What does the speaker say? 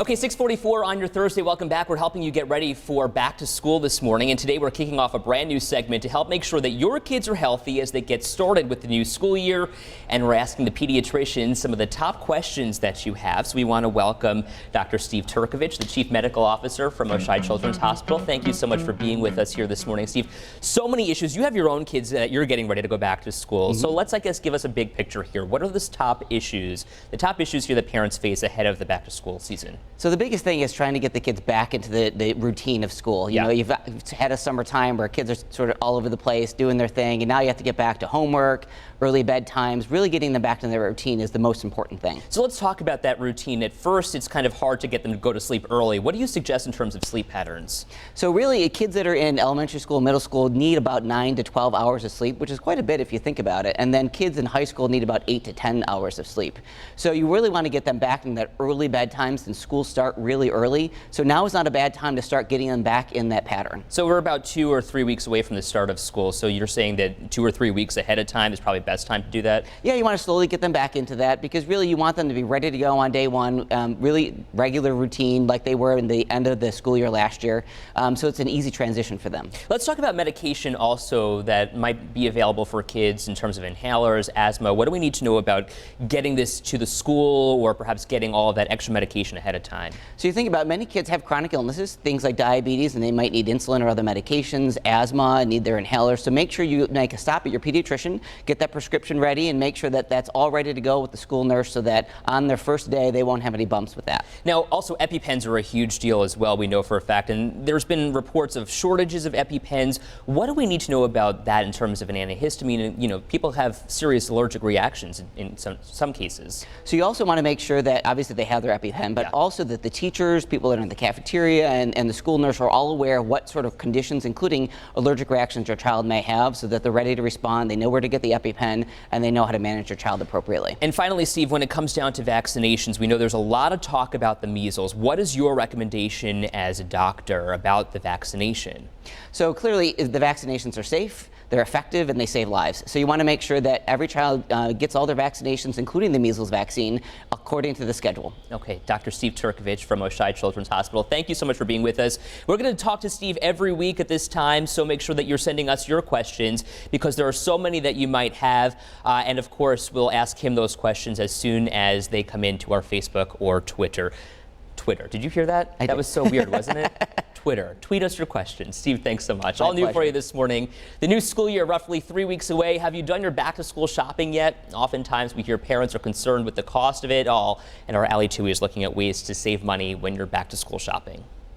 Okay, 6:44 on your Thursday. Welcome back. We're helping you get ready for back to school this morning. And today we're kicking off a brand new segment to help make sure that your kids are healthy as they get started with the new school year. And we're asking the pediatricians some of the top questions that you have. So we want to welcome Dr. Steve Turkovich, the Chief Medical Officer from Oshai Children's Hospital. Thank you so much for being with us here this morning, Steve. So many issues. You have your own kids that you're getting ready to go back to school. So let's, I guess, give us a big picture here. What are the top issues here that parents face ahead of the back to school season? So the biggest thing is trying to get the kids back into the routine of school. You know, you've had a summertime where kids are sort of all over the place doing their thing, and now you have to get back to homework, early bedtimes. Really getting them back to their routine is the most important thing. So let's talk about that routine. At first, it's kind of hard to get them to go to sleep early. What do you suggest in terms of sleep patterns? So really, kids that are in elementary school, middle school need about 9 to 12 hours of sleep, which is quite a bit if you think about it. And then kids in high school need about 8 to 10 hours of sleep. So you really want to get them back in that early bedtimes, and school start really early. So now is not a bad time to start getting them back in that pattern. So we're about 2 or 3 weeks away from the start of school. So you're saying that 2 or 3 weeks ahead of time is probably the best time to do that? Yeah, you want to slowly get them back into that, because really you want them to be ready to go on day one, really regular routine like they were in the end of the school year last year. So it's an easy transition for them. Let's talk about medication also that might be available for kids in terms of inhalers, asthma. What do we need to know about getting this to the school, or perhaps getting all of that extra medication ahead of time? So you think about, many kids have chronic illnesses, things like diabetes, and they might need insulin or other medications, asthma, need their inhalers. So make sure you make a stop at your pediatrician, get that prescription ready, and make sure that that's all ready to go with the school nurse, so that on their first day they won't have any bumps with that. Now, also EpiPens are a huge deal as well, we know for a fact, and there's been reports of shortages of EpiPens. What do we need to know about that in terms of an antihistamine? You know, people have serious allergic reactions in some cases. So you also want to make sure that obviously they have their EpiPen, but also that the teachers, people that are in the cafeteria, and the school nurse are all aware of what sort of conditions, including allergic reactions, your child may have, so that they're ready to respond, they know where to get the EpiPen, and they know how to manage your child appropriately. And finally, Steve, when it comes down to vaccinations, we know there's a lot of talk about the measles. What is your recommendation as a doctor about the vaccination? So clearly, the vaccinations are safe, they're effective, and they save lives. So you want to make sure that every child gets all their vaccinations, including the measles vaccine, according to the schedule. Okay, Dr. Steve Turkovich from Oshai Children's Hospital, thank you so much for being with us. We're going to talk to Steve every week at this time, so make sure that you're sending us your questions, because there are so many that you might have. And of course, we'll ask him those questions as soon as they come into our Facebook or Twitter. Did you hear that? That was so weird, wasn't it? Twitter. Tweet us your questions. Steve, thanks so much. All new for you this morning. The new school year roughly 3 weeks away. Have you done your back to school shopping yet? Oftentimes we hear parents are concerned with the cost of it all, and our Alley 2 is looking at ways to save money when you're back to school shopping.